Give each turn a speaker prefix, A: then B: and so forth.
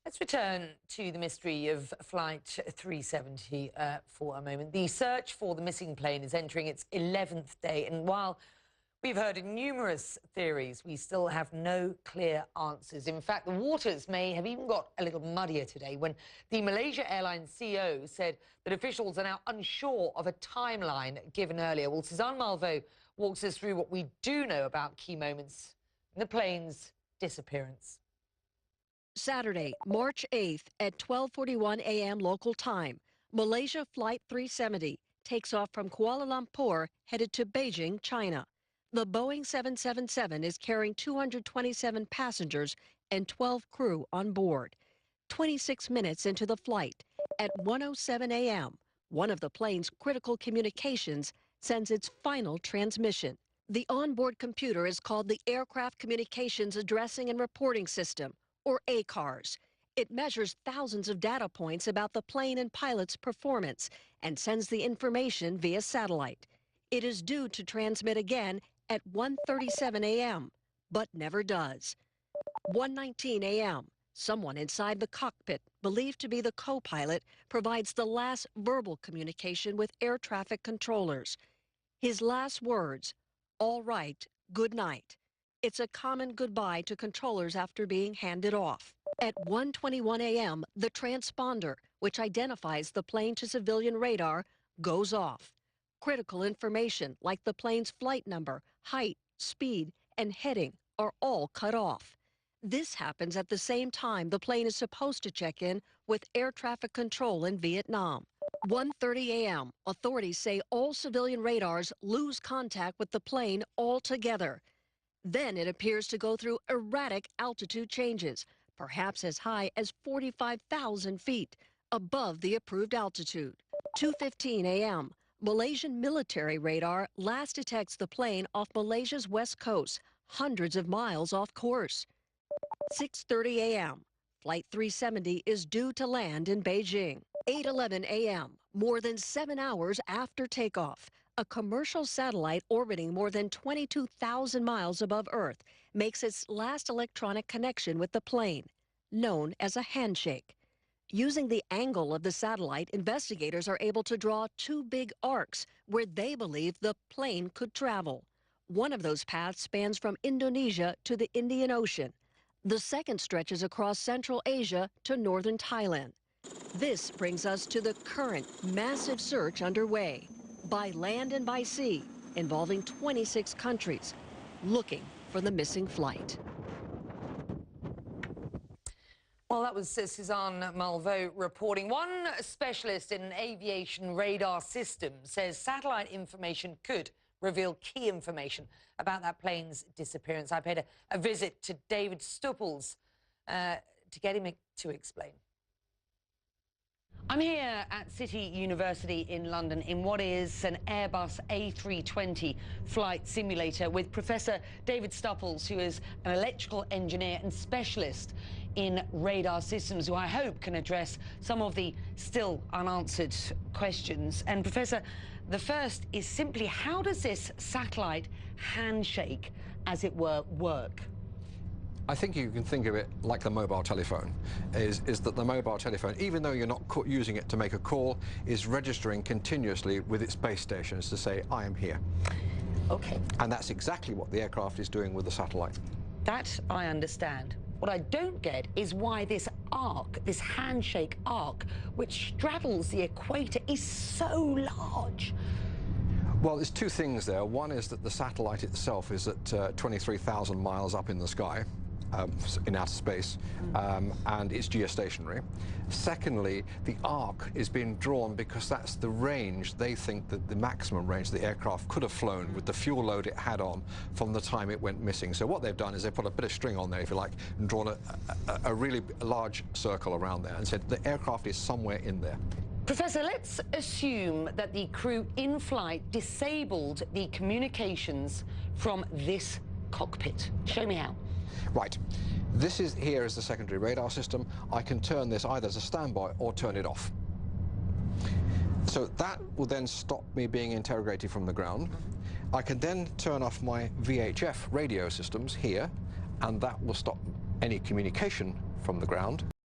A: Let's return to the mystery of Flight 370 for a moment. The search for the missing plane is entering its 11th day, and while we've heard numerous theories, we still have no clear answers. In fact, the waters may have even got a little muddier today when the Malaysia Airlines CEO said that officials are now unsure of a timeline given earlier. Well, Suzanne Malveaux walks us through what we do know about key moments in the plane's disappearance.
B: Saturday, March 8th at 12:41 a.m. local time, Malaysia Flight 370 takes off from Kuala Lumpur headed to Beijing, China. The Boeing 777 is carrying 227 passengers and 12 crew on board. 26 minutes into the flight, at 1:07 a.m., one of the plane's critical communications sends its final transmission. The onboard computer is called the Aircraft Communications Addressing and Reporting System, or ACARS. It measures thousands of data points about the plane and pilot's performance and sends the information via satellite. It is due to transmit again at 1:37 a.m., but never does. 1:19 a.m., someone inside the cockpit, believed to be the co-pilot, provides the last verbal communication with air traffic controllers. His last words, "All right, good night." It's a common goodbye to controllers after being handed off. At 1:21 a.m., the transponder, which identifies the plane to civilian radar, goes off. Critical information like the plane's flight number, height, speed, and heading are all cut off. This happens at the same time the plane is supposed to check in with air traffic control in Vietnam. 1:30 a.m., authorities say all civilian radars lose contact with the plane altogether. Then it appears to go through erratic altitude changes, perhaps as high as 45,000 feet above the approved altitude. 2:15 a.m., Malaysian military radar last detects the plane off Malaysia's west coast, hundreds of miles off course. 6:30 a.m., Flight 370 is due to land in Beijing. 8:11 a.m., more than 7 hours after takeoff, a commercial satellite orbiting more than 22,000 miles above Earth makes its last electronic connection with the plane, known as a handshake. Using the angle of the satellite, investigators are able to draw two big arcs where they believe the plane could travel. One of those paths spans from Indonesia to the Indian Ocean. The second stretches across Central Asia to northern Thailand. This brings us to the current massive search underway, by land and by sea, involving 26 countries, looking for the missing flight.
A: Well, that was Suzanne Malveaux reporting. One specialist in aviation radar systems says satellite information could reveal key information about that plane's disappearance. I paid a visit to David Stupples to get him to explain. I'm here at City University in London in what is an Airbus A320 flight simulator with Professor David Stupples, who is an electrical engineer and specialist in radar systems, who I hope can address some of the still unanswered questions. And Professor, the first is simply, how does this satellite handshake, as it were, work?
C: I think you can think of it like the mobile telephone, is that the mobile telephone, even though you're not using it to make a call, is registering continuously with its base stations to say, I am here.
A: Okay.
C: And that's exactly what the aircraft is doing with the satellite.
A: That I understand. What I don't get is why this arc, this handshake arc, which straddles the equator, is so large.
C: Well, there's two things there. One is that the satellite itself is at 23,000 miles up in the sky, in outer space, and it's geostationary. Secondly, the arc is being drawn because that's the range they think that the maximum range the aircraft could have flown with the fuel load it had on from the time it went missing. So what they've done is they put a bit of string on there, if you like, and drawn a really large circle around there and said the aircraft is somewhere in there.
A: Professor, let's assume that the crew in flight disabled the communications from this cockpit. Show me how.
C: Right. This is here is the secondary radar system. I can turn this either as a standby or turn it off. So that will then stop me being interrogated from the ground. I can then turn off my VHF radio systems here, and that will stop any communication from the ground.